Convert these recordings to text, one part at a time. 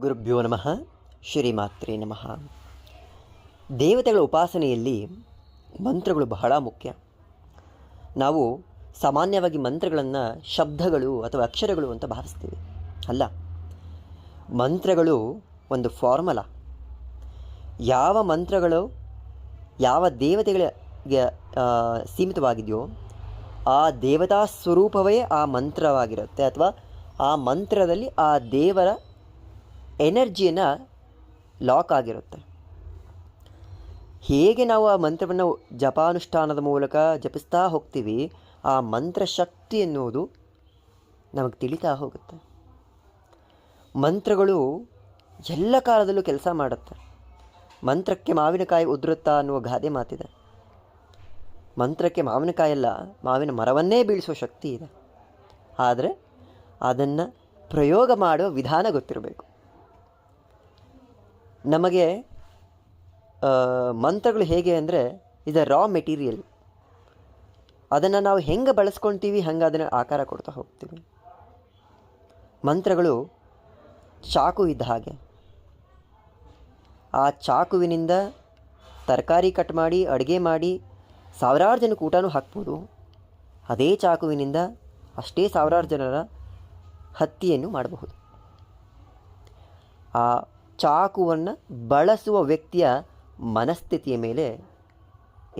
ಗುರುಭ್ಯೋ ನಮಃ. ಶ್ರೀಮಾತ್ರೇ ನಮಃ. ದೇವತೆಗಳ ಉಪಾಸನೆಯಲ್ಲಿ ಮಂತ್ರಗಳು ಬಹಳ ಮುಖ್ಯ. ನಾವು ಸಾಮಾನ್ಯವಾಗಿ ಮಂತ್ರಗಳನ್ನು ಶಬ್ದಗಳು ಅಥವಾ ಅಕ್ಷರಗಳು ಅಂತ ಭಾವಿಸ್ತೀವಿ. ಅಲ್ಲ, ಮಂತ್ರಗಳು ಒಂದು ಫಾರ್ಮುಲಾ. ಯಾವ ಮಂತ್ರಗಳು ಯಾವ ದೇವತೆಗಳಿಗೆ ಸೀಮಿತವಾಗಿದೆಯೋ ಆ ದೇವತಾ ಸ್ವರೂಪವೇ ಆ ಮಂತ್ರವಾಗಿರುತ್ತೆ, ಅಥವಾ ಆ ಮಂತ್ರದಲ್ಲಿ ಆ ದೇವರ ಎನರ್ಜಿಯನ್ನು ಲಾಕ್ ಆಗಿರುತ್ತೆ. ಹೇಗೆ ನಾವು ಆ ಮಂತ್ರವನ್ನು ಜಪಾನುಷ್ಠಾನದ ಮೂಲಕ ಜಪಿಸ್ತಾ ಹೋಗ್ತೀವಿ, ಆ ಮಂತ್ರ ಶಕ್ತಿ ಎನ್ನುವುದು ನಮಗೆ ತಿಳಿತಾ ಹೋಗುತ್ತೆ. ಮಂತ್ರಗಳು ಎಲ್ಲ ಕಾಲದಲ್ಲೂ ಕೆಲಸ ಮಾಡುತ್ತೆ. ಮಂತ್ರಕ್ಕೆ ಮಾವಿನಕಾಯಿ ಉದುರುತ್ತಾ ಅನ್ನುವ ಗಾದೆ ಮಾತಿದೆ. ಮಂತ್ರಕ್ಕೆ ಮಾವಿನಕಾಯಲ್ಲ, ಮಾವಿನ ಮರವನ್ನೇ ಬೀಳಿಸುವ ಶಕ್ತಿ ಇದೆ. ಆದರೆ ಅದನ್ನು ಪ್ರಯೋಗ ಮಾಡುವ ವಿಧಾನ ಗೊತ್ತಿರಬೇಕು. ನಮಗೆ ಮಂತ್ರಗಳು ಹೇಗೆ ಅಂದರೆ ಇದು ರಾ ಮೆಟೀರಿಯಲ್. ಅದನ್ನು ನಾವು ಹೆಂಗೆ ಬಳಸ್ಕೊಳ್ತೀವಿ ಹಂಗೆ ಅದನ್ನು ಆಕಾರ ಕೊಡ್ತಾ ಹೋಗ್ತೀವಿ. ಮಂತ್ರಗಳು ಚಾಕು ಇದ್ದ ಹಾಗೆ. ಆ ಚಾಕುವಿನಿಂದ ತರಕಾರಿ ಕಟ್ ಮಾಡಿ ಅಡುಗೆ ಮಾಡಿ ಸಾವಿರಾರು ಜನಕ್ಕೆ ಊಟನೂ ಹಾಕ್ಬೋದು. ಅದೇ ಚಾಕುವಿನಿಂದ ಅಷ್ಟೇ ಸಾವಿರಾರು ಜನರ ಹತ್ಯೆಯನ್ನು ಮಾಡಬಹುದು. ಆ ಚಾಕುವನ್ನು ಬಳಸುವ ವ್ಯಕ್ತಿಯ ಮನಸ್ಥಿತಿಯ ಮೇಲೆ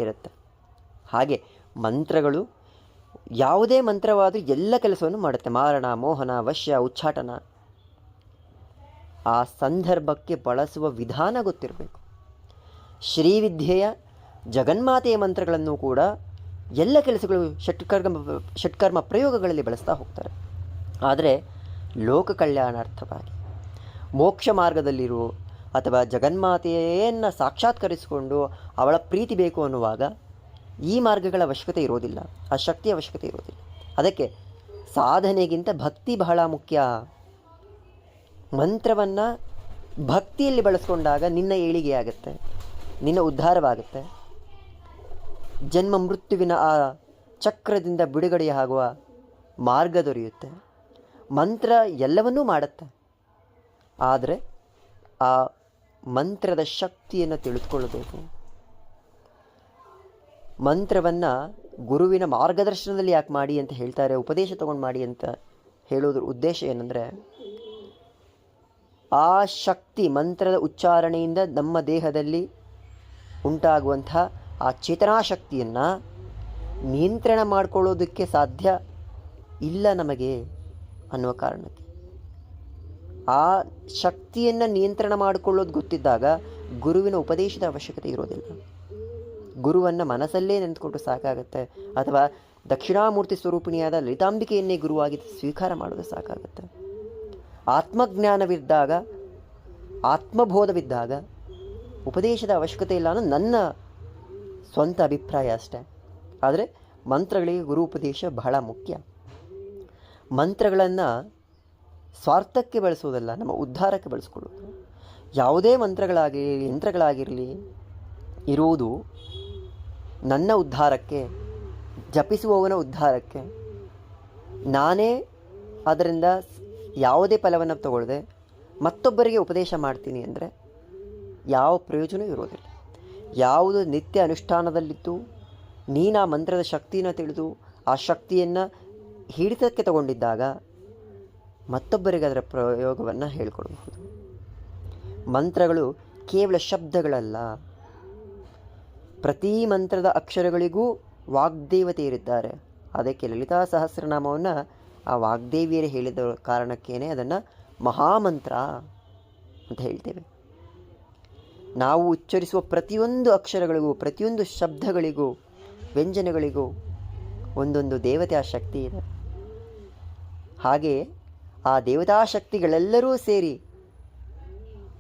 ಇರುತ್ತೆ. ಹಾಗೆ ಮಂತ್ರಗಳು ಯಾವುದೇ ಮಂತ್ರವಾದರೂ ಎಲ್ಲ ಕೆಲಸವನ್ನು ಮಾಡುತ್ತೆ. ಮಾರಣ, ಮೋಹನ, ವಶ್ಯ, ಉಚ್ಚಾಟನ. ಆ ಸಂದರ್ಭಕ್ಕೆ ಬಳಸುವ ವಿಧಾನ ಗೊತ್ತಿರಬೇಕು. ಶ್ರೀವಿದ್ಯೆಯ ಜಗನ್ಮಾತೆಯ ಮಂತ್ರಗಳನ್ನು ಕೂಡ ಎಲ್ಲ ಕೆಲಸಗಳು ಷಟ್ಕರ್ಮ ಪ್ರಯೋಗಗಳಲ್ಲಿ ಬಳಸ್ತಾ ಹೋಗ್ತಾರೆ. ಆದರೆ ಲೋಕ ಕಲ್ಯಾಣಾರ್ಥವಾಗಿ ಮೋಕ್ಷ ಮಾರ್ಗದಲ್ಲಿರು ಅಥವಾ ಜಗನ್ಮಾತೆಯನ್ನು ಸಾಕ್ಷಾತ್ಕರಿಸಿಕೊಂಡು ಅವಳ ಪ್ರೀತಿ ಬೇಕು ಅನ್ನುವಾಗ ಈ ಮಾರ್ಗಗಳ ಅವಶ್ಯಕತೆ ಇರೋದಿಲ್ಲ, ಆ ಶಕ್ತಿಯ ಅವಶ್ಯಕತೆ ಇರೋದಿಲ್ಲ. ಅದಕ್ಕೆ ಸಾಧನೆಗಿಂತ ಭಕ್ತಿ ಬಹಳ ಮುಖ್ಯ. ಮಂತ್ರವನ್ನು ಭಕ್ತಿಯಲ್ಲಿ ಬಳಸ್ಕೊಂಡಾಗ ನಿನ್ನ ಏಳಿಗೆ ಆಗುತ್ತೆ, ನಿನ್ನ ಉದ್ಧಾರವಾಗುತ್ತೆ. ಜನ್ಮ ಮೃತ್ಯುವಿನ ಆ ಚಕ್ರದಿಂದ ಬಿಡುಗಡೆಯಾಗುವ ಮಾರ್ಗ ದೊರೆಯುತ್ತೆ. ಮಂತ್ರ ಎಲ್ಲವನ್ನೂ ಮಾಡುತ್ತೆ. ಆದರೆ ಆ ಮಂತ್ರದ ಶಕ್ತಿಯನ್ನು ತಿಳಿದುಕೊಳ್ಳಬೇಕು. ಮಂತ್ರವನ್ನು ಗುರುವಿನ ಮಾರ್ಗದರ್ಶನದಲ್ಲಿ ಯಾಕೆ ಮಾಡಿ ಅಂತ ಹೇಳ್ತಾರೆ, ಉಪದೇಶ ತಗೊಂಡು ಮಾಡಿ ಅಂತ ಹೇಳೋದ್ರ ಉದ್ದೇಶ ಏನಂದರೆ, ಆ ಶಕ್ತಿ ಮಂತ್ರದ ಉಚ್ಚಾರಣೆಯಿಂದ ನಮ್ಮ ದೇಹದಲ್ಲಿ ಉಂಟಾಗುವಂಥ ಆ ಚೇತನಾಶಕ್ತಿಯನ್ನು ನಿಯಂತ್ರಣ ಮಾಡಿಕೊಳ್ಳೋದಕ್ಕೆ ಸಾಧ್ಯ ಇಲ್ಲ ನಮಗೆ ಅನ್ನುವ ಕಾರಣಕ್ಕೆ. ಆ ಶಕ್ತಿಯನ್ನು ನಿಯಂತ್ರಣ ಮಾಡಿಕೊಳ್ಳೋದು ಗೊತ್ತಿದ್ದಾಗ ಗುರುವಿನ ಉಪದೇಶದ ಅವಶ್ಯಕತೆ ಇರೋದಿಲ್ಲ. ಗುರುವನ್ನು ಮನಸ್ಸಲ್ಲೇ ನೆನೆದುಕೊಂಡು ಸಾಕಾಗುತ್ತೆ, ಅಥವಾ ದಕ್ಷಿಣಾಮೂರ್ತಿ ಸ್ವರೂಪಿಣಿಯಾದ ಲಲಿತಾಂಬಿಕೆಯನ್ನೇ ಗುರುವಾಗಿ ಸ್ವೀಕಾರ ಮಾಡೋದು ಸಾಕಾಗುತ್ತೆ. ಆತ್ಮಜ್ಞಾನವಿದ್ದಾಗ, ಆತ್ಮಬೋಧವಿದ್ದಾಗ ಉಪದೇಶದ ಅವಶ್ಯಕತೆ ಇಲ್ಲ ಅನ್ನೋದು ನನ್ನ ಸ್ವಂತ ಅಭಿಪ್ರಾಯ ಅಷ್ಟೇ. ಆದರೆ ಮಂತ್ರಗಳಿಗೆ ಗುರು ಉಪದೇಶ ಬಹಳ ಮುಖ್ಯ. ಮಂತ್ರಗಳನ್ನು ಸ್ವಾರ್ಥಕ್ಕೆ ಬಳಸುವುದಲ್ಲ, ನಮ್ಮ ಉದ್ಧಾರಕ್ಕೆ ಬಳಸ್ಕೊಳ್ಳೋದು. ಯಾವುದೇ ಮಂತ್ರಗಳಾಗಿರಲಿ ಯಂತ್ರಗಳಾಗಿರಲಿ ಇರುವುದು ನನ್ನ ಉದ್ಧಾರಕ್ಕೆ, ಜಪಿಸುವವನ ಉದ್ಧಾರಕ್ಕೆ. ನಾನೇ ಅದರಿಂದ ಯಾವುದೇ ಫಲವನ್ನು ತಗೊಳ್ಳದೆ ಮತ್ತೊಬ್ಬರಿಗೆ ಉಪದೇಶ ಮಾಡ್ತೀನಿ ಅಂದರೆ ಯಾವ ಪ್ರಯೋಜನ ಇರೋದಿಲ್ಲ. ಯಾವುದು ನಿತ್ಯ ಅನುಷ್ಠಾನದಲ್ಲಿದ್ದು ನೀನು ಆ ಮಂತ್ರದ ಶಕ್ತಿಯನ್ನು ತಿಳಿದು ಆ ಶಕ್ತಿಯನ್ನು ಹಿಡಿತಕ್ಕೆ ತಗೊಂಡಿದ್ದಾಗ ಮತ್ತೊಬ್ಬರಿಗೆ ಅದರ ಪ್ರಯೋಗವನ್ನು ಹೇಳಿಕೊಡಬಹುದು. ಮಂತ್ರಗಳು ಕೇವಲ ಶಬ್ದಗಳಲ್ಲ. ಪ್ರತಿ ಮಂತ್ರದ ಅಕ್ಷರಗಳಿಗೂ ವಾಗ್ದೇವತೆ ಇರಿದ್ದಾರೆ. ಅದಕ್ಕೆ ಲಲಿತಾ ಸಹಸ್ರನಾಮವನ್ನು ಆ ವಾಗ್ದೇವಿಯರೇ ಹೇಳಿದ ಕಾರಣಕ್ಕೇನೆ ಅದನ್ನು ಮಹಾಮಂತ್ರ ಅಂತ ಹೇಳ್ತೇವೆ. ನಾವು ಉಚ್ಚರಿಸುವ ಪ್ರತಿಯೊಂದು ಅಕ್ಷರಗಳಿಗೂ, ಪ್ರತಿಯೊಂದು ಶಬ್ದಗಳಿಗೂ, ವ್ಯಂಜನಗಳಿಗೂ ಒಂದೊಂದು ದೇವತೆಯ ಶಕ್ತಿ ಇದೆ. ಹಾಗೆಯೇ ಆ ದೇವತಾಶಕ್ತಿಗಳೆಲ್ಲರೂ ಸೇರಿ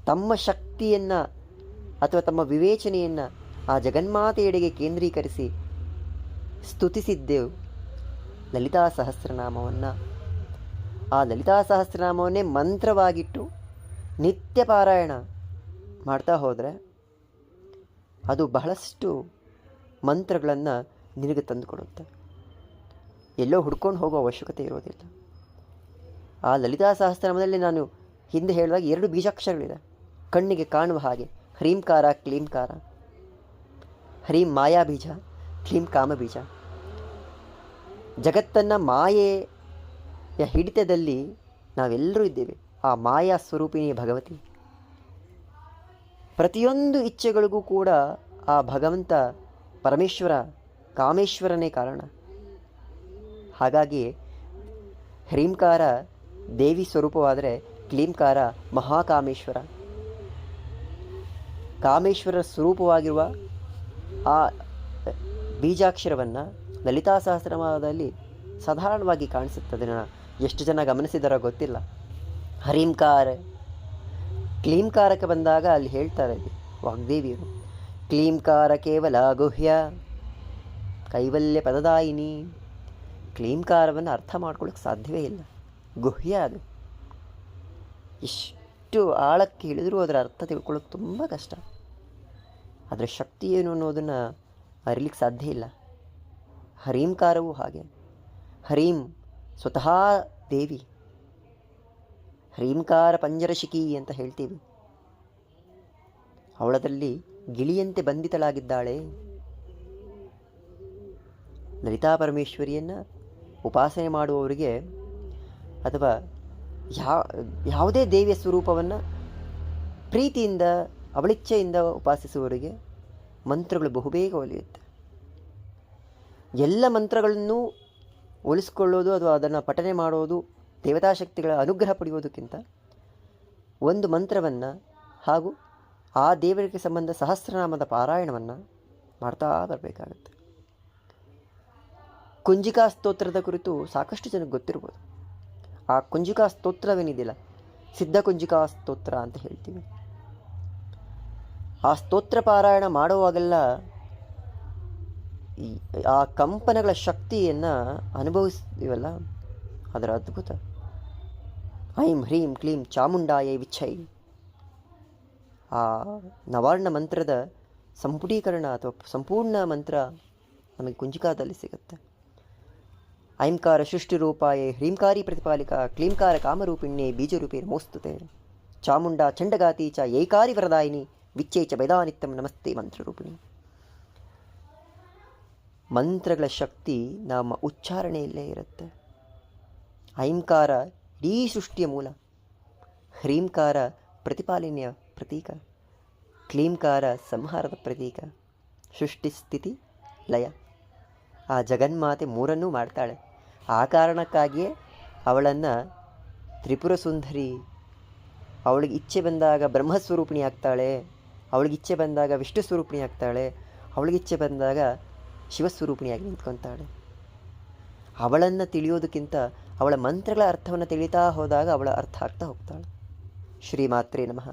ತಮ್ಮ ಶಕ್ತಿಯನ್ನು ಅಥವಾ ತಮ್ಮ ವಿವೇಚನೆಯನ್ನು ಆ ಜಗನ್ಮಾತೆಯೆಡೆಗೆ ಕೇಂದ್ರೀಕರಿಸಿ ಸ್ತುತಿಸಿದ್ದೆವು ಲಲಿತಾ ಸಹಸ್ರನಾಮವನ್ನು. ಆ ಲಲಿತಾ ಸಹಸ್ರನಾಮವನ್ನೇ ಮಂತ್ರವಾಗಿಟ್ಟು ನಿತ್ಯ ಪಾರಾಯಣ ಮಾಡ್ತಾ ಹೋದರೆ ಅದು ಬಹಳಷ್ಟು ಮಂತ್ರಗಳನ್ನು ನಿನಗೆ ತಂದುಕೊಡುತ್ತೆ. ಎಲ್ಲೋ ಹುಡ್ಕೊಂಡು ಹೋಗೋ ಅವಶ್ಯಕತೆ ಇರೋದಿಲ್ಲ. ಆ ಲಲಿತಾ ಸಹಸ್ರನಾಮದಲ್ಲಿ ನಾನು ಹಿಂದೆ ಹೇಳಿದಾಗ 2 ಬೀಜಾಕ್ಷರಗಳಿದೆ ಕಣ್ಣಿಗೆ ಕಾಣುವ ಹಾಗೆ, ಹ್ರೀಂಕಾರ ಕ್ಲೀಂಕಾರ. ಹ್ರೀಂ ಮಾಯಾ ಬೀಜ, ಕ್ಲೀಂ ಕಾಮ ಬೀಜ. ಜಗತ್ತನ್ನು ಮಾಯೆಯ ಹಿಡಿತದಲ್ಲಿ ನಾವೆಲ್ಲರೂ ಇದ್ದೇವೆ. ಆ ಮಾಯಾ ಸ್ವರೂಪಿಣಿ ಭಗವತಿ. ಪ್ರತಿಯೊಂದು ಇಚ್ಛೆಗಳಿಗೂ ಕೂಡ ಆ ಭಗವಂತ ಪರಮೇಶ್ವರ ಕಾಮೇಶ್ವರನೇ ಕಾರಣ. ಹಾಗಾಗಿ ಹ್ರೀಂಕಾರ ದೇವಿ ಸ್ವರೂಪವಾದರೆ ಕ್ಲೀಂಕಾರ ಮಹಾಕಾಮೇಶ್ವರ. ಕಾಮೇಶ್ವರ ಸ್ವರೂಪವಾಗಿರುವ ಆ ಬೀಜಾಕ್ಷರವನ್ನು ಲಲಿತಾ ಸಹಸ್ರನಾಮದಲ್ಲಿ ಸಾಧಾರಣವಾಗಿ ಕಾಣಿಸುತ್ತದೆ. ಎಷ್ಟು ಜನ ಗಮನಿಸಿದಾರೋ ಗೊತ್ತಿಲ್ಲ. ಹರೀಂಕಾರ ಕ್ಲೀಂಕಾರಕ್ಕೆ ಬಂದಾಗ ಅಲ್ಲಿ ಹೇಳ್ತಾರೆ ವಾಗ್ದೇವಿಯರು, ಕ್ಲೀಂಕಾರ ಕೇವಲ ಗುಹ್ಯ ಕೈವಲ್ಯ ಪದದಾಯಿನಿ. ಕ್ಲೀಂಕಾರವನ್ನು ಅರ್ಥ ಮಾಡ್ಕೊಳ್ಳೋಕ್ಕೆ ಸಾಧ್ಯವೇ ಇಲ್ಲ, ಗುಹ್ಯ ಅದು. ಎಷ್ಟು ಆಳಕ್ಕೆ ಇಳಿದರೂ ಅದರ ಅರ್ಥ ತಿಳ್ಕೊಳ್ಳೋಕೆ ತುಂಬ ಕಷ್ಟ. ಅದರ ಶಕ್ತಿ ಏನು ಅನ್ನೋದನ್ನು ಅರಿಲಿಕ್ಕೆ ಸಾಧ್ಯ ಇಲ್ಲ. ಹರೀಂಕಾರವೂ ಹಾಗೆ. ಹರೀಂ ಸ್ವತಃ ದೇವಿ. ಹರೀಂಕಾರ ಪಂಜರಶಿಖಿ ಅಂತ ಹೇಳ್ತೀವಿ. ಅವಳದಲ್ಲಿ ಗಿಳಿಯಂತೆ ಬಂಧಿತಳಾಗಿದ್ದಾಳೆ. ಲಲಿತಾ ಪರಮೇಶ್ವರಿಯನ್ನು ಉಪಾಸನೆ ಮಾಡುವವರಿಗೆ ಅಥವಾ ಯಾವುದೇ ದೇವಿಯ ಸ್ವರೂಪವನ್ನು ಪ್ರೀತಿಯಿಂದ ಅವಳಿಚ್ಛೆಯಿಂದ ಉಪಾಸಿಸುವವರಿಗೆ ಮಂತ್ರಗಳು ಬಹುಬೇಗ ಒಲಿಯುತ್ತೆ. ಎಲ್ಲ ಮಂತ್ರಗಳನ್ನು ಒಲಿಸ್ಕೊಳ್ಳೋದು ಅಥವಾ ಅದನ್ನು ಪಠನೆ ಮಾಡೋದು ದೇವತಾಶಕ್ತಿಗಳ ಅನುಗ್ರಹ ಪಡೆಯೋದಕ್ಕಿಂತ ಒಂದು ಮಂತ್ರವನ್ನು ಹಾಗೂ ಆ ದೇವರಿಗೆ ಸಂಬಂಧ ಸಹಸ್ರನಾಮದ ಪಾರಾಯಣವನ್ನು ಮಾಡ್ತಾ ಬರಬೇಕಾಗತ್ತೆ. ಕುಂಜಿಕಾ ಸ್ತೋತ್ರದ ಕುರಿತು ಸಾಕಷ್ಟು ಜನಕ್ಕೆ ಗೊತ್ತಿರ್ಬೋದು. ಆ ಕುಂಜಿಕಾ ಸ್ತೋತ್ರವೇನಿದೆಯಲ್ಲ, ಸಿದ್ಧ ಕುಂಜಿಕಾ ಸ್ತೋತ್ರ ಅಂತ ಹೇಳ್ತೀವಿ. ಆ ಸ್ತೋತ್ರ ಪಾರಾಯಣ ಮಾಡುವಾಗೆಲ್ಲ ಆ ಕಂಪನಗಳ ಶಕ್ತಿಯನ್ನು ಅನುಭವಿಸ್ತೀವಲ್ಲ, ಅದರ ಅದ್ಭುತ. ಐಂ ಹ್ರೀಂ ಕ್ಲೀಂ ಚಾಮುಂಡಾಯೈ ವಿಚ್ಛೈ. ಆ ನವಾರ್ಣ ಮಂತ್ರದ ಸಂಪುಟೀಕರಣ ಅಥವಾ ಸಂಪೂರ್ಣ ಮಂತ್ರ ನಮಗೆ ಕುಂಜಿಕಾದಲ್ಲಿ ಸಿಗುತ್ತೆ. ಐಂಕಾರ ಸೃಷ್ಟಿರೂಪಾಯೇ ಹ್ರೀಂಕಾರಿ ಪ್ರತಿಪಾಲಿಕಾ ಕ್ಲೀಂಕಾರ ಕಾಮರೂಪಿಣ್ಯೇ ಬೀಜರೂಪೇ ನಮೋಸ್ತುತೆ. ಚಾಮುಂಡಾ ಚಂಡಗಾತಿ ಚ ಏಕಾರಿ ವರದಾಯಿನಿ ವಿಚ್ಚೇ ಚ ಬೇದಾನಿತ್ಯಂ ನಮಸ್ತೆ ಮಂತ್ರರೂಪಿಣಿ. ಮಂತ್ರಗಳ ಶಕ್ತಿ ನಮ್ಮ ಉಚ್ಚಾರಣೆಯಲ್ಲೇ ಇರುತ್ತೆ. ಐಂಕಾರ ಇಡೀ ಸೃಷ್ಟಿಯ ಮೂಲ, ಹ್ರೀಂಕಾರ ಪ್ರತಿಪಾಲನೆಯ ಪ್ರತೀಕ, ಕ್ಲೀಂಕಾರ ಸಂಹಾರದ ಪ್ರತೀಕ, ಸೃಷ್ಟಿ ಸ್ಥಿತಿ ಲಯ. ಆ ಜಗನ್ಮಾತೆ ಮೂರನ್ನೂ ಮಾಡ್ತಾಳೆ. ಆ ಕಾರಣಕ್ಕಾಗಿಯೇ ಅವಳನ್ನು ತ್ರಿಪುರ ಸುಂದರಿ. ಅವಳಿಗೆ ಇಚ್ಛೆ ಬಂದಾಗ ಬ್ರಹ್ಮಸ್ವರೂಪಿಣಿ ಆಗ್ತಾಳೆ, ಅವಳಿಗೆ ಇಚ್ಛೆ ಬಂದಾಗ ವಿಷ್ಣು ಸ್ವರೂಪಿಣಿ ಆಗ್ತಾಳೆ, ಅವಳಿಗಿಚ್ಛೆ ಬಂದಾಗ ಶಿವಸ್ವರೂಪಿಣಿಯಾಗಿ ನಿಂತ್ಕೊತಾಳೆ. ಅವಳನ್ನು ತಿಳಿಯೋದಕ್ಕಿಂತ ಅವಳ ಮಂತ್ರಗಳ ಅರ್ಥವನ್ನು ತಿಳಿತಾ ಹೋದಾಗ ಅವಳ ಅರ್ಥ ಆಗ್ತಾ ಹೋಗ್ತಾಳೆ. ಶ್ರೀಮಾತ್ರೇ ನಮಃ.